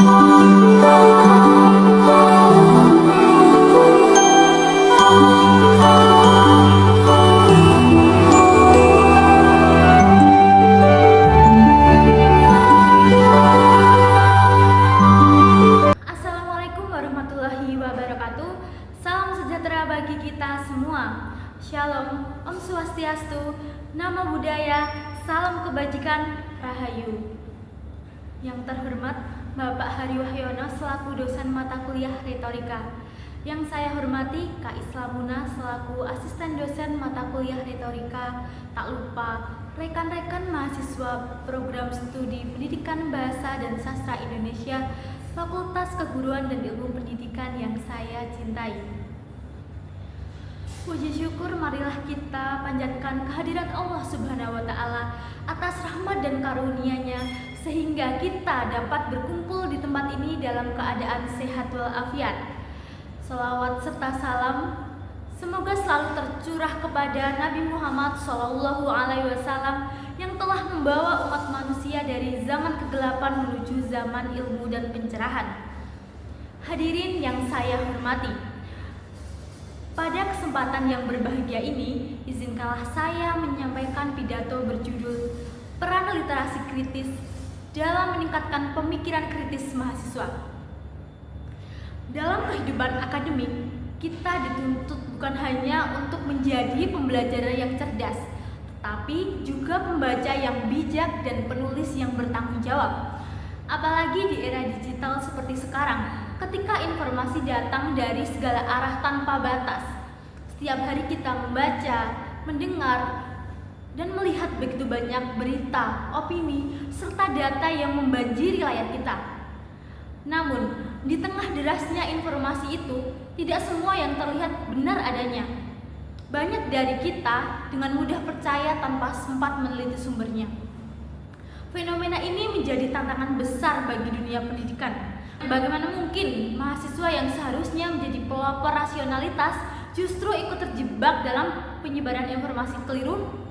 Assalamualaikum warahmatullahi wabarakatuh. Salam sejahtera bagi kita semua. Shalom, Om Swastiastu, Namo Buddhaya, salam kebajikan, Rahayu. Yang terhormat Bapak Hari Wahyono selaku dosen mata kuliah retorika. Yang saya hormati Kak Islamuna selaku asisten dosen mata kuliah retorika. Tak lupa rekan-rekan mahasiswa program studi Pendidikan Bahasa dan Sastra Indonesia Fakultas Keguruan dan Ilmu Pendidikan yang saya cintai. Puji syukur marilah kita panjatkan kehadirat Allah Subhanahu wa Ta'ala atas rahmat dan karunia-Nya sehingga kita dapat berkumpul di tempat ini dalam keadaan sehat walafiat. Selawat serta salam semoga selalu tercurah kepada Nabi Muhammad SAW yang telah membawa umat manusia dari zaman kegelapan menuju zaman ilmu dan pencerahan. Hadirin yang saya hormati, pada kesempatan yang berbahagia ini, izinkanlah saya menyampaikan pidato berjudul Peran Literasi Kritis dalam Meningkatkan Pemikiran Kritis Mahasiswa. Dalam kehidupan akademik, kita dituntut bukan hanya untuk menjadi pembelajar yang cerdas, tetapi juga pembaca yang bijak dan penulis yang bertanggung jawab. Apalagi di era digital seperti sekarang, ketika informasi datang dari segala arah tanpa batas. Setiap hari kita membaca, mendengar, dan melihat begitu banyak berita, opini, serta data yang membanjiri layar kita. Namun, di tengah derasnya informasi itu, tidak semua yang terlihat benar adanya. Banyak dari kita dengan mudah percaya tanpa sempat meneliti sumbernya. Fenomena ini menjadi tantangan besar bagi dunia pendidikan. Bagaimana mungkin mahasiswa yang seharusnya menjadi pelopor rasionalitas justru ikut terjebak dalam penyebaran informasi keliru?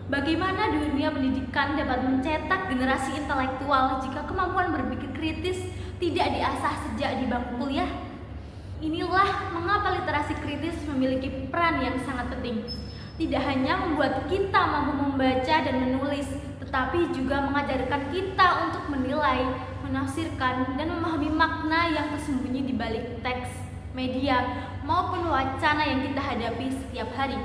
Bagaimana dunia pendidikan dapat mencetak generasi intelektual jika kemampuan berpikir kritis tidak diasah sejak di bangku kuliah? Inilah mengapa literasi kritis memiliki peran yang sangat penting. Tidak hanya membuat kita mampu membaca dan menulis, tetapi juga mengajarkan kita untuk menilai, menafsirkan, dan memahami makna yang tersembunyi di balik teks, media, maupun wacana yang kita hadapi setiap hari.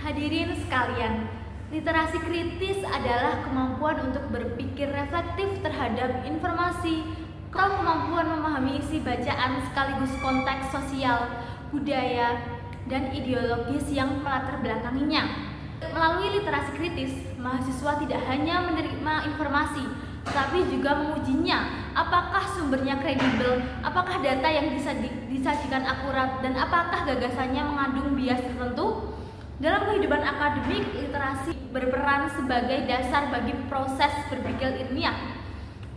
Hadirin sekalian, literasi kritis adalah kemampuan untuk berpikir reflektif terhadap informasi, kemampuan memahami isi bacaan sekaligus konteks sosial, budaya, dan ideologis yang melatar belakanginya. Melalui literasi kritis, mahasiswa tidak hanya menerima informasi, tetapi juga mengujinya. Apakah sumbernya kredibel, apakah data yang disajikan akurat, dan apakah gagasannya mengandung bias tertentu? Dalam kehidupan akademik, literasi berperan sebagai dasar bagi proses berpikir ilmiah.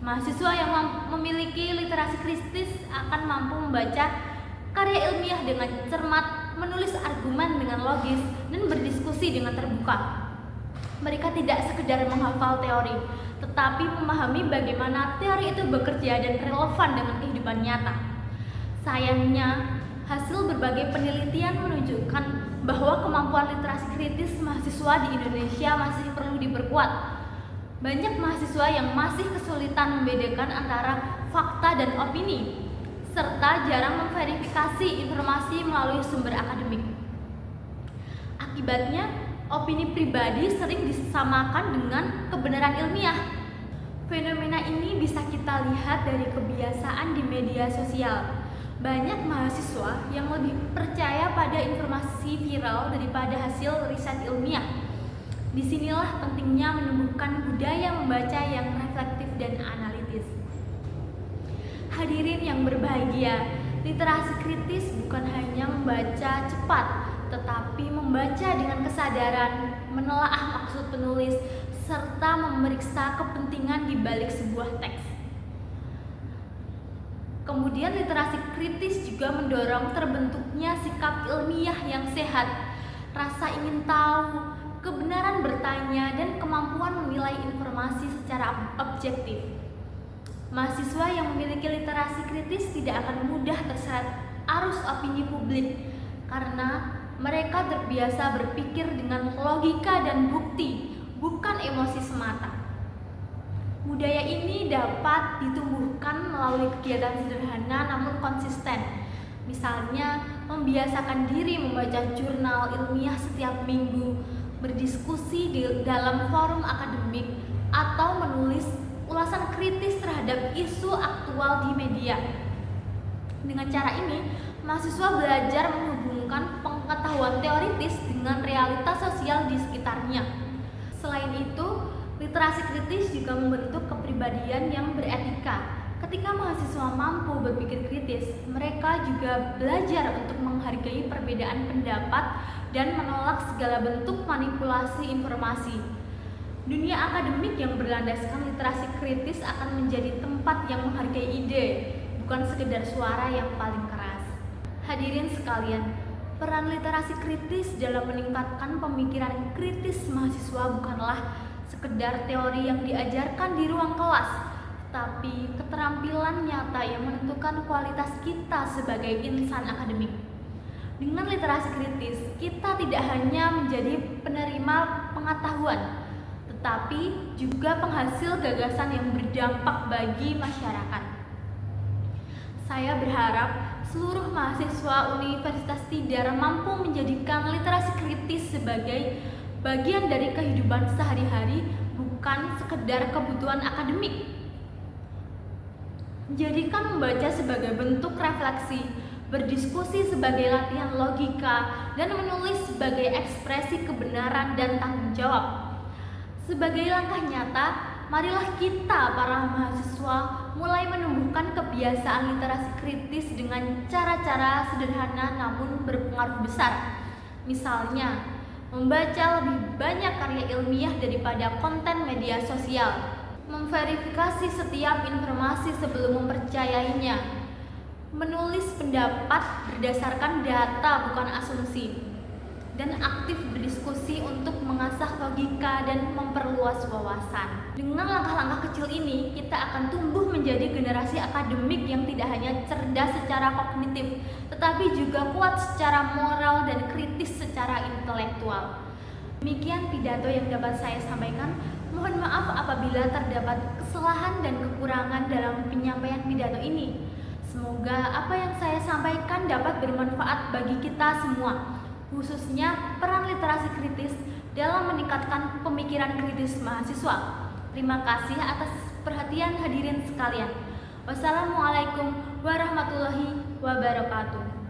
Mahasiswa yang memiliki literasi kritis akan mampu membaca karya ilmiah dengan cermat, menulis argumen dengan logis, dan berdiskusi dengan terbuka. Mereka tidak sekedar menghafal teori, tetapi memahami bagaimana teori itu bekerja dan relevan dengan kehidupan nyata. Sayangnya, hasil berbagai penelitian menunjukkan bahwa kemampuan literasi kritis mahasiswa di Indonesia masih perlu diperkuat. Banyak mahasiswa yang masih kesulitan membedakan antara fakta dan opini, serta jarang memverifikasi informasi melalui sumber akademik. Akibatnya, opini pribadi sering disamakan dengan kebenaran ilmiah. Fenomena ini bisa kita lihat dari kebiasaan di media sosial. Banyak mahasiswa yang lebih percaya pada informasi viral daripada hasil riset ilmiah. Disinilah pentingnya menumbuhkan budaya membaca yang reflektif dan analitis. Hadirin yang berbahagia, literasi kritis bukan hanya membaca cepat, tetapi membaca dengan kesadaran, menelaah maksud penulis, serta memeriksa kepentingan di balik sebuah teks. Kemudian literasi kritis juga mendorong terbentuknya sikap ilmiah yang sehat, rasa ingin tahu, kebenaran bertanya, dan kemampuan menilai informasi secara objektif. Mahasiswa yang memiliki literasi kritis tidak akan mudah terseret arus opini publik karena mereka terbiasa berpikir dengan logika dan bukti, bukan emosi semata. Budaya ini dapat ditumbuhkan melalui kegiatan sederhana namun konsisten. Misalnya, membiasakan diri membaca jurnal ilmiah setiap minggu, berdiskusi dalam forum akademik, atau menulis ulasan kritis terhadap isu aktual di media. Dengan cara ini, mahasiswa belajar menghubungkan pengetahuan teoritis dengan realitas sosial di sekitarnya. Selain itu, literasi kritis juga membentuk kepribadian yang beretika. Ketika mahasiswa mampu berpikir kritis, mereka juga belajar untuk menghargai perbedaan pendapat dan menolak segala bentuk manipulasi informasi. Dunia akademik yang berlandaskan literasi kritis akan menjadi tempat yang menghargai ide, bukan sekedar suara yang paling keras. Hadirin sekalian, peran literasi kritis dalam meningkatkan pemikiran kritis mahasiswa bukanlah sekedar teori yang diajarkan di ruang kelas, tapi keterampilan nyata yang menentukan kualitas kita sebagai insan akademik. Dengan literasi kritis, kita tidak hanya menjadi penerima pengetahuan, tetapi juga penghasil gagasan yang berdampak bagi masyarakat. Saya berharap seluruh mahasiswa Universitas Tidar mampu menjadikan literasi kritis sebagai bagian dari kehidupan sehari-hari, bukan sekedar kebutuhan akademik. Jadikan membaca sebagai bentuk refleksi, berdiskusi sebagai latihan logika, dan menulis sebagai ekspresi kebenaran dan tanggung jawab. Sebagai langkah nyata, marilah kita para mahasiswa mulai menumbuhkan kebiasaan literasi kritis dengan cara-cara sederhana namun berpengaruh besar. Misalnya, membaca lebih banyak karya ilmiah daripada konten media sosial, memverifikasi setiap informasi sebelum mempercayainya, menulis pendapat berdasarkan data bukan asumsi, dan aktif berdiskusi untuk mengasah logika dan memperluas wawasan. Dengan langkah-langkah kecil ini, kita akan tumbuh menjadi generasi akademik yang tidak hanya cerdas secara kognitif, tetapi juga kuat secara moral dan kritis secara intelektual. Demikian pidato yang dapat saya sampaikan. Mohon maaf apabila terdapat kesalahan dan kekurangan dalam penyampaian pidato ini. Semoga apa yang saya sampaikan dapat bermanfaat bagi kita semua, khususnya peran literasi kritis dalam meningkatkan pemikiran kritis mahasiswa. Terima kasih atas perhatian hadirin sekalian. Wassalamualaikum warahmatullahi wabarakatuh.